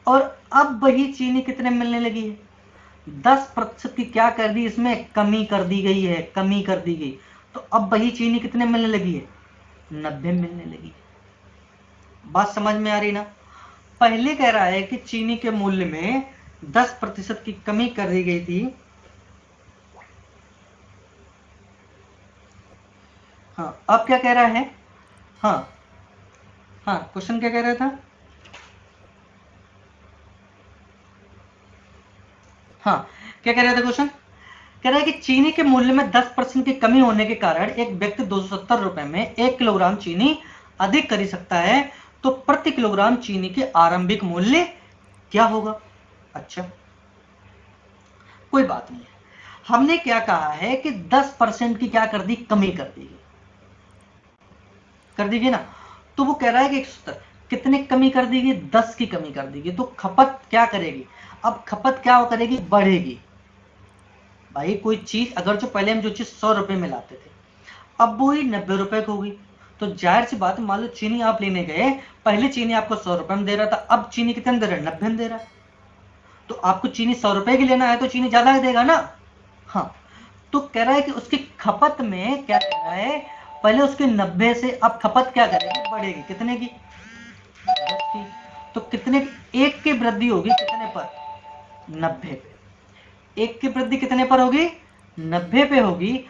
और अब वही चीनी कितने मिलने लगी है, 10% की क्या कर दी, इसमें कमी कर दी गई है, कमी कर दी गई। तो अब वही चीनी कितने मिलने लगी है, 90 मिलने लगी है। बात समझ में आ रही ना। पहले कह रहा है कि चीनी के मूल्य में 10% की कमी कर दी गई थी। हाँ अब क्या कह रहा है, हाँ हाँ क्वेश्चन क्या कह रहा था, हाँ क्या कह रहा था क्वेश्चन, कह रहा है कि चीनी के मूल्य में 10% की कमी होने के कारण एक व्यक्ति 270 रुपए में 1 किलोग्राम चीनी अधिक खरीद सकता है। तो प्रति किलोग्राम चीनी के आरंभिक मूल्य क्या होगा। अच्छा कोई बात नहीं है, हमने क्या कहा है कि 10% की क्या कर दी, कमी कर दी, कर दीजिए ना। तो वो कह रहा है कि 170 कितने कमी कर देगी, 10 की कमी कर देगी। तो खपत क्या करेगी, अब खपत क्या करेगी, बढ़ेगी। भाई कोई चीज अगर जो पहले हम जो चीज 100 रुपए में लाते थे अब वो ही 90 रुपए की होगी, तो जाहिर सी बात, मान लो चीनी आप लेने गए, पहले चीनी आपको 100 रुपए में दे रहा था, अब चीनी कितने दे रहा है, 90 में दे रहा है। तो आपको चीनी 100 रुपए की लेना है तो चीनी ज्यादा देगा ना। हाँ तो कह रहा है कि उसकी खपत में क्या कह रहा है, पहले उसके 90 से अब खपत क्या करेगी, बढ़ेगी, कितने की, 10 की। तो कितने, एक की वृद्धि होगी कितने पर, 90 पे। एक की वृद्धि कितने पर होगी, 90 पे होगी,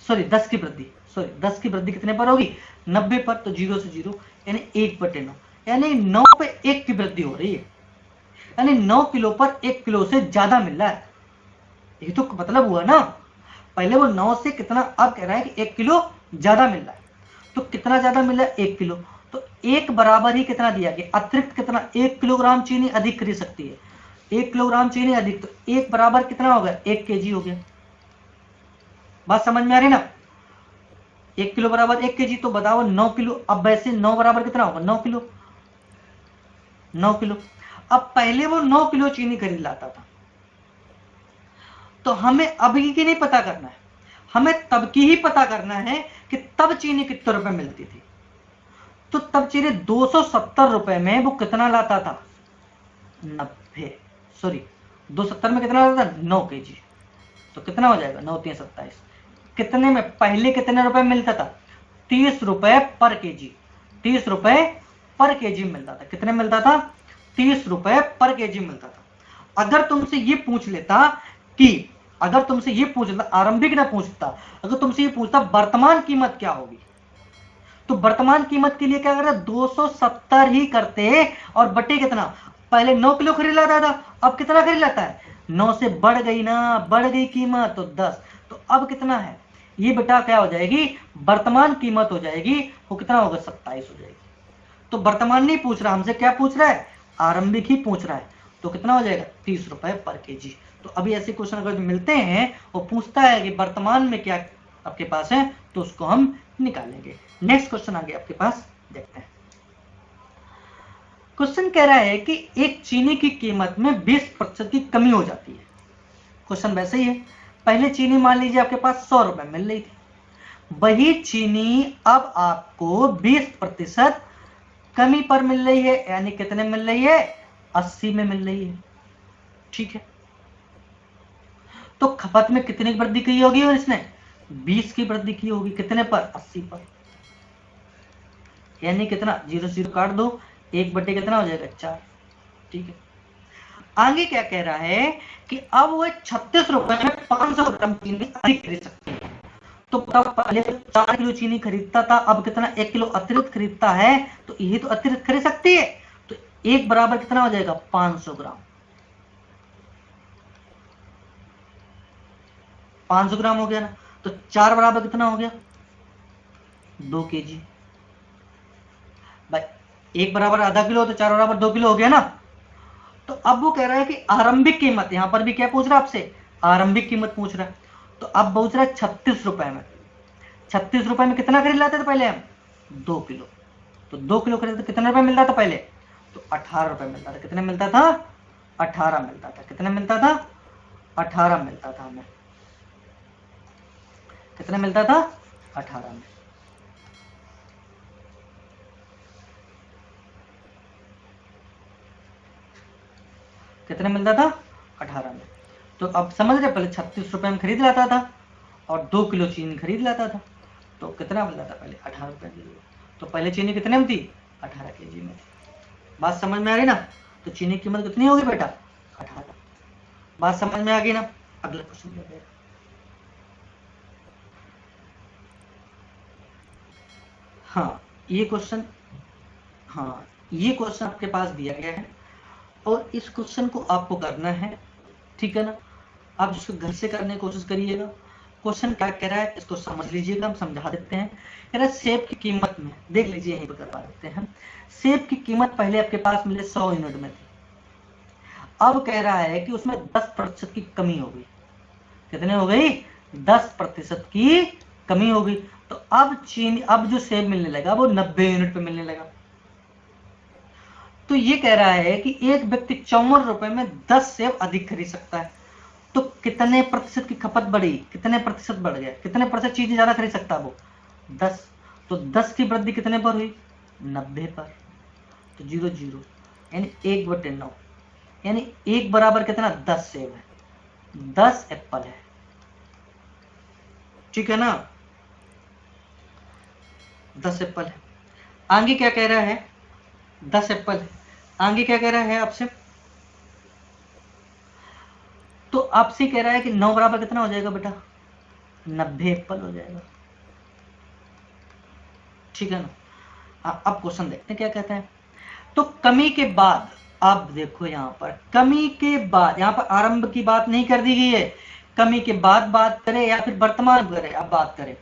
सॉरी 10 की वृद्धि, सॉरी 10 की वृद्धि कितने पर होगी, 90 पर। तो 0 से 0 यानी 1/9, यानी 9 पे 1 की वृद्धि हो रही है, यानी 9 किलो पर 1 किलो से ज्यादा मिल रहा है। ये तो मतलब हुआ ना, पहले वो 9 से कितना, अब कह रहा है कि 1 किलो ज्यादा मिल रहा है। तो कितना ज्यादा मिल रहा है? 1 किलो। तो 1 बराबर ही कितना दिया गया, अतिरिक्त कितना, 1 किलोग्राम चीनी अधिक खरीद सकती है, 1 किलोग्राम चीनी अधिक, तो 1 बराबर कितना हो गया, 1 केजी हो गया। बात समझ में आ रही ना? 1 किलो बराबर 1 केजी, तो बताओ 9 किलो, अब वैसे 9 बराबर कितना होगा, 9 किलो, 9 किलो। अब पहले वो 9 किलो चीनी खरीद लाता था, तो हमें अभी की नहीं पता करना है, हमें तब की ही पता करना है कि तब चीनी कितने रुपए मिलती थी। तो तब चीनी 270 रुपए में वो कितना लाता था, 90, सॉरी 270 में कितना लाता था, 9 केजी। तो कितना हो जाएगा, 9 3 27, कितने में, पहले कितने रुपए मिलता था, 30 रुपए पर केजी, 30 रुपए पर केजी मिलता था। कितने मिलता था, 30 रुपए पर केजी मिलता था। अगर तुमसे ये पूछ लेता कि, अगर तुमसे ये पूछ लेता, आरंभिक ना पूछता, अगर तुमसे ये पूछता वर्तमान कीमत क्या होगी, तो वर्तमान कीमत के लिए क्या करता, 270 ही करते, और बटे कितना, पहले 9 किलो खरीद लाता था, अब कितना खरीद लाता है, 9 से बढ़ गई ना, बढ़ गई कीमत, तो 10, तो अब कितना है, ये बेटा क्या हो जाएगी, वर्तमान कीमत हो जाएगी, वो कितना होगा, 27 हो जाएगी। तो वर्तमान नहीं पूछ रहा हमसे, क्या पूछ रहा है, आरंभिक ही पूछ रहा है। तो कितना हो जाएगा, 30 रुपए पर केजी। तो अभी ऐसे क्वेश्चन अगर मिलते हैं, वो पूछता है कि वर्तमान में क्या आपके पास है, तो उसको हम निकालेंगे। नेक्स्ट क्वेश्चन आगे आपके पास देखते हैं। क्वेश्चन कह रहा है कि एक चीनी की कीमत में 20% की कमी हो जाती है। क्वेश्चन वैसे ही है, पहले चीनी मान लीजिए आपके पास 100 रुपए मिल रही थी, वही चीनी अब आपको 20% कमी पर मिल रही है, यानी कितने मिल रही है, 80 में मिल रही है। ठीक है, तो खपत में कितने की वृद्धि की होगी, और इसने 20 की वृद्धि की होगी, कितने पर, 80 पर, यानी कितना, 0 0 काट दो, 1/, कितना हो जाएगा, 4। ठीक है, आगे क्या कह रहा है कि अब वो 36 रुपए में 500 ग्राम चीनी अधिक खरीद सकती है। तो पहले 4 किलो चीनी खरीदता था, अब कितना, 1 किलो अतिरिक्त खरीदता है, तो यही तो अतिरिक्त खरीद सकती है। तो 1 बराबर कितना हो जाएगा, 500 ग्राम, 500 ग्राम हो गया ना। तो 4 बराबर कितना हो गया, 2 केजी। भाई 1 बराबर आधा किलो, तो 4 बराबर 2 किलो हो गया ना। तो अब वो कह रहा है कि आरंभिक कीमत, यहां पर भी क्या पूछ रहा है आपसे, आरंभिक कीमत पूछ रहा है। तो अब पूछ रहा है 36 रुपए में, 36 रुपए में कितना खरीद लाते थे पहले हम, 2 किलो। तो 2 किलो खरीदते कितने रुपए मिलता था पहले, तो 18 रुपए मिलता था। कितने मिलता था, 18 मिलता था। कितने मिलता था, 18 मिलता था हमें। कितने मिलता था, 18 में। कितने मिलता था, 18 में। तो अब समझ रहे, पहले 36 रुपए में खरीद लाता था, और 2 किलो चीनी खरीद लाता था, तो कितना मिलता था पहले, 18 रुपए किलो। तो पहले चीनी कितने में थी, 18 केजी में थी। बात समझ में आ रही ना? तो चीनी की कीमत कितनी होगी बेटा, 18। बात समझ में आ गई ना? अगला क्वेश्चन देखते हैं। हाँ ये क्वेश्चन, हाँ ये क्वेश्चन आपके पास दिया गया है, और इस क्वेश्चन को आपको करना है, ठीक है ना। आप इसको घर से करने की कोशिश करिएगा। क्वेश्चन क्या कह रहा है इसको समझ लीजिएगा, हम समझा देते हैं। कह रहा है सेब की कीमत में, देख लीजिए यहीं पर करवा देते हैं। सेब की कीमत पहले आपके पास मिले 100 यूनिट में थी, अब कह रहा है कि उसमें 10% की कमी हो गई। कितने हो गई, 10% की कमी हो गई। तो अब चीनी, अब जो सेब मिलने लगा वो 90 यूनिट पे मिलने लगा। तो ये कह रहा है कि एक व्यक्ति 54 रुपए में 10 सेब अधिक खरीद सकता है। तो कितने प्रतिशत की खपत बढ़ी, कितने प्रतिशत बढ़ गया, कितने प्रतिशत चीजें ज्यादा खरीद सकता है वो, 10। तो 10 की वृद्धि कितने पर हुई, 90 पर। तो 0 0, यानी 1/9, यानी 1 बराबर कितना, 10 सेब है, 10 एप्पल है। ठीक है ना, 10 एप्पल है। आगे क्या कह रहा है, 10 एप्पल है। आगे क्या कह रहा है आपसे, तो आपसे कह रहा है कि 9 बराबर कितना हो जाएगा बेटा, 90 एप्पल हो जाएगा। ठीक है ना। अब क्वेश्चन देखते हैं क्या कहते हैं। तो कमी के बाद आप देखो यहाँ पर कमी के बाद यहाँ पर आरंभ की बात नहीं कर दी गई है, कमी के बाद बात करें या फिर वर्तमान करें, अब बात करें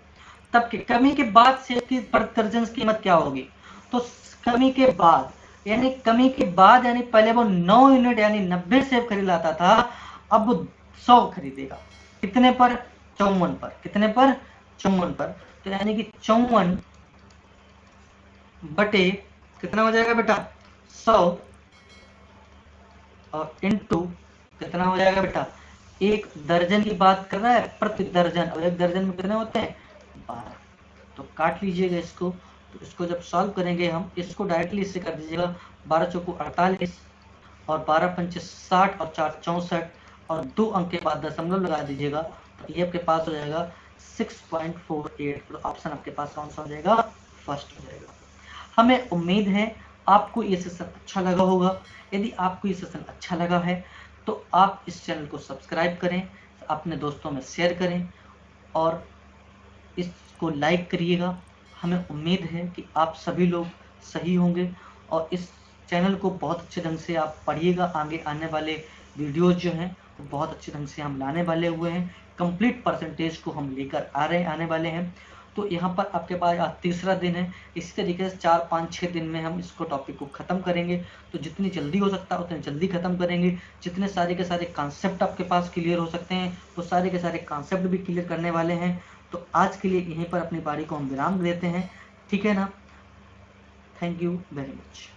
तब के कमी के बाद सेब की प्रति दर्जन की कीमत क्या होगी। तो कमी के बाद यानी कमी के बाद यानी पहले वो 9 यूनिट यानी 90 सेब खरीद लाता था, अब वो 100 खरीदेगा। कितने पर? 54 पर। कितने पर? 54 पर। तो यानी कि 54 बटे कितना हो जाएगा बेटा? 100 और इंटू कितना हो जाएगा बेटा? एक दर्जन की बात कर रहा है, प्रति दर्जन, और एक दर्जन में कितने होते हैं? 12। तो काट लीजिएगा इसको। तो इसको जब सॉल्व करेंगे हम, इसको डायरेक्टली इससे कर दीजिएगा, 12 चौको 48 और 12 पंचे 60 और 4 64 और 2 अंक के बाद दशमलव लगा दीजिएगा, तो ये आपके पास हो जाएगा 6.48। तो ऑप्शन आपके पास कौन सा हो जाएगा? फर्स्ट हो जाएगा। हमें उम्मीद है आपको ये सेशन अच्छा लगा होगा। यदि आपको ये सेशन अच्छा लगा है तो आप इस चैनल को सब्सक्राइब करें, अपने दोस्तों में शेयर करें और इसको लाइक करिएगा। हमें उम्मीद है कि आप सभी लोग सही होंगे और इस चैनल को बहुत अच्छे ढंग से आप पढ़िएगा। आगे आने वाले वीडियोज जो हैं वो बहुत अच्छे ढंग से हम लाने वाले हुए हैं, कंप्लीट परसेंटेज को हम लेकर आने वाले हैं। तो यहाँ पर आपके पास आज तीसरा दिन है, इसी तरीके से 4, 5, 6 दिन में हम इसको टॉपिक को ख़त्म करेंगे। तो जितनी जल्दी हो सकता है उतनी जल्दी ख़त्म करेंगे। जितने सारे के सारे कॉन्सेप्ट आपके पास क्लियर हो सकते हैं वो सारे के सारे कॉन्सेप्ट भी क्लियर करने वाले हैं। तो आज के लिए यहीं पर अपनी बारी को हम विराम देते हैं, ठीक है ना। Thank you very much.